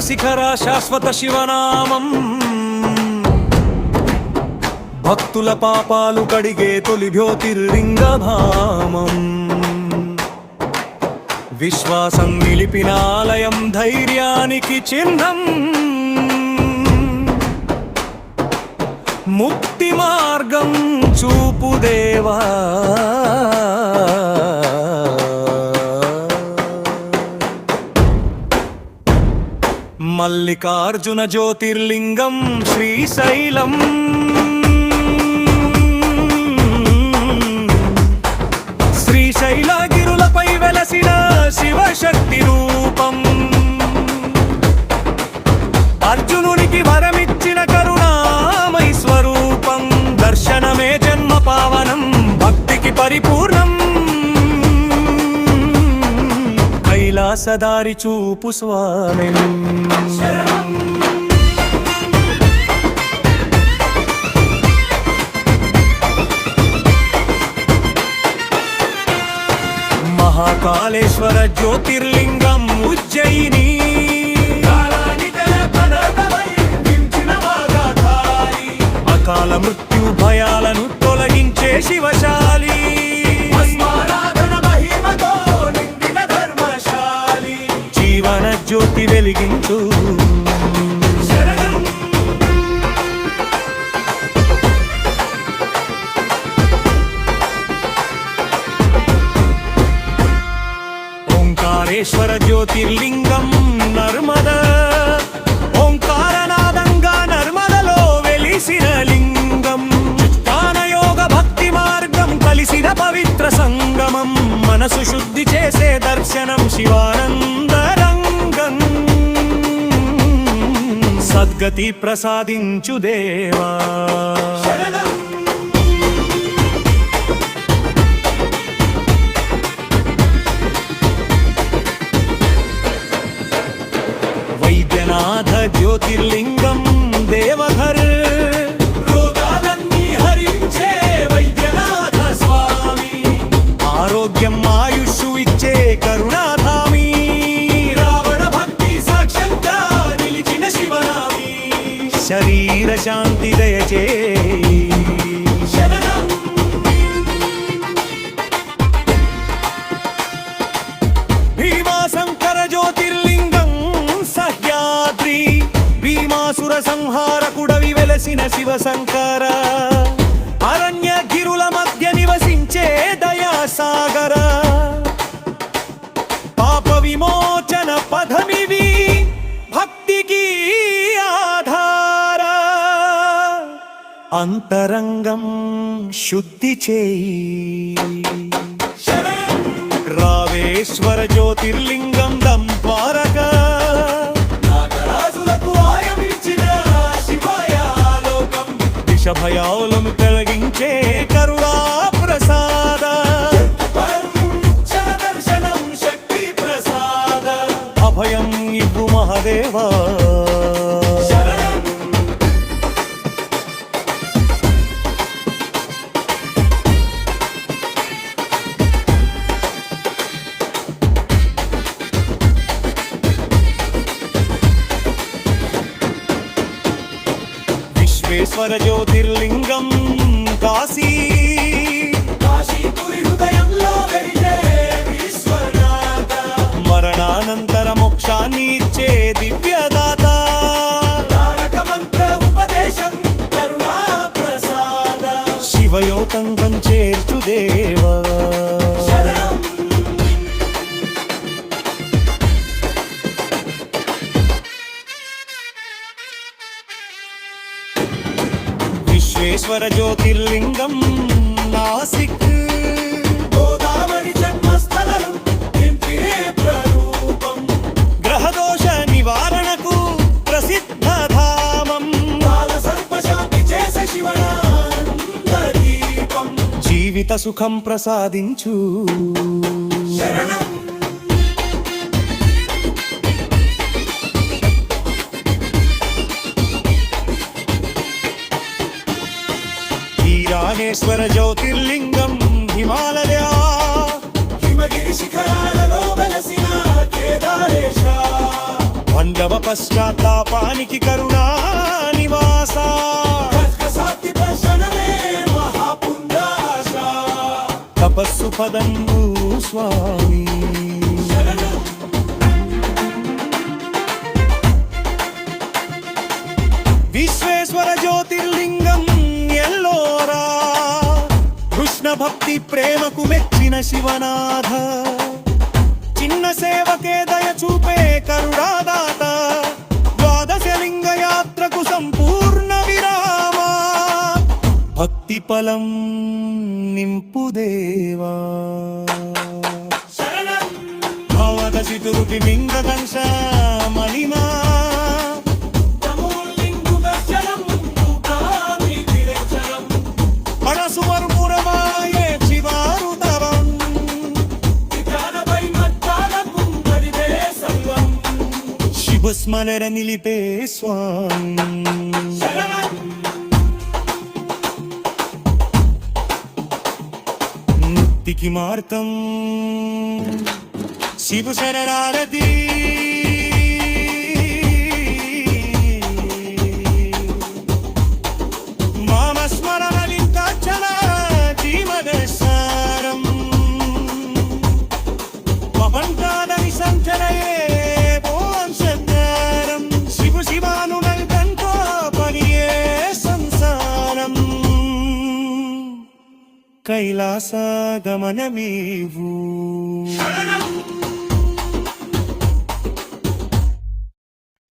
శిఖర శాశ్వత శివనామం. భక్తుల పాపాలు కడిగే తొలి జ్యోతిర్లింగధామం. విశ్వాసం నిలిపిన ఆలయం, ధైర్యానికి చిహ్నం. ముక్తి మార్గం చూపు దేవా. మల్లికార్జున జ్యోతిర్లింగం శ్రీశైలం. శ్రీశైలగిరులపై వెలసిన శివశక్తి రూపం. అర్జునునికి వరమిచ్చిన కరుణామయ స్వరూపం. దర్శనమే జన్మ పావనం, భక్తికి పరిపూర్ణం. కైలాసదారి చూపు స్వామి. మహాకాళేశ్వర జ్యోతిర్లింగం ఉజ్జయిని. అకాల మృత్యు భయాలను తొలగించే శివశాలి. జీవన జ్యోతి వెలిగించు. ఓంకారేశ్వర జ్యోతిర్లింగం నర్మద. ఓంకారనాదంగా నర్మదలో వెలిసిన లింగం. జ్ఞానయోగ భక్తి మార్గం కలిసిన పవిత్ర సంగమం. మనసు శుద్ధి చేసే దర్శనం శివానందరంగం. సద్గతి ప్రసాదించు దేవా. వైద్యనాథ జ్యోతిర్లింగం దేవఘర్. రోగాలన్నీ హరించే వైద్యనాథ స్వామి. ఆరోగ్యం ఆయుష్షు ఇచ్చే కరుణాధామి. రావణ భక్తి సాక్ష్యంగా నిలిచిన శివనామి. శరీర శాంతి దయచే. భీమాశంకర జ్యోతిర్లింగం సహ్యాద్రి. భీమాసుర సంహారకుడవి వెలసిన శివశంకర. అరణ్య గిరుల మధ్య నివసించే దయాసాగర. పాప విమోచన పథమివి, భక్తికి ఆధార. అంతరంగం శుద్ధి చేయి. రావేశ్వర జ్యోతిర్లింగం దంపారక. నాగరాజులకు ఆయమిచ్చిన శివయాలోకం. దిశ భయాలను తొలగించే కరుణా ప్రసాద. దర్శనం శక్తి ప్రసాద. అభయం ఇవ్వు మహాదేవా. విశ్వేశ్వర జ్యోతిర్లింగం కాశీ. కాశీపురి హృదయంలో వెలిగే విశ్వనాథ. మరణానంతర మోక్షాన్ని ఇచ్చే దివ్యదాత. తారక మంత్ర ఉపదేశం కరుణా ప్రసాద. శివయోతంగం చేర్చు దేవా. విశ్వేశ్వర జ్యోతిర్లింగం నాసిక్. గోదావరి జన్మస్థలం ప్రరూపం. గ్రహదోష నివారణకు ప్రసిద్ధ ధామం. సర్పశాంతి చేసే శివనామదీపం. జీవిత సుఖం ప్రసాదించు. శరణం. ఈరానేశ్వర జ్యోతిర్లింగం హిమాలయ. హిమగిరి శిఖరాలలో వెలసిన కేదారేశ. వంద శవ పశ్చాత్తాపానికి కరుణా నివాస తపస్సు పదన్ను స్వామి విశ్వేశ్వర జ్యోతిర్లింగం ఎల్లోరా కృష్ణ భక్తి ప్రేమకు మెచ్చిన శివనాథ చిన్న సేవకే దయ చూపే కరుణాదాత ద్వాదశ లింగ యాత్రకు సంపూర్ణ విరామ భక్తి ఫలం నింపుదేవా భవదసి తురుపి లింగదంశ మణిమా పరసుమరుపురమాయే శివారుతవం శివస్మరణ నిలిపే స్వామి ముక్తికి మార్గం శివ శరణారతి మామస్మరణ వింతాచల జీవదసారం మహంకాదని సంచరయే భోంశద్దారం శివ శివానునంతో పరియే సంసారం కైలాస గమనమేవు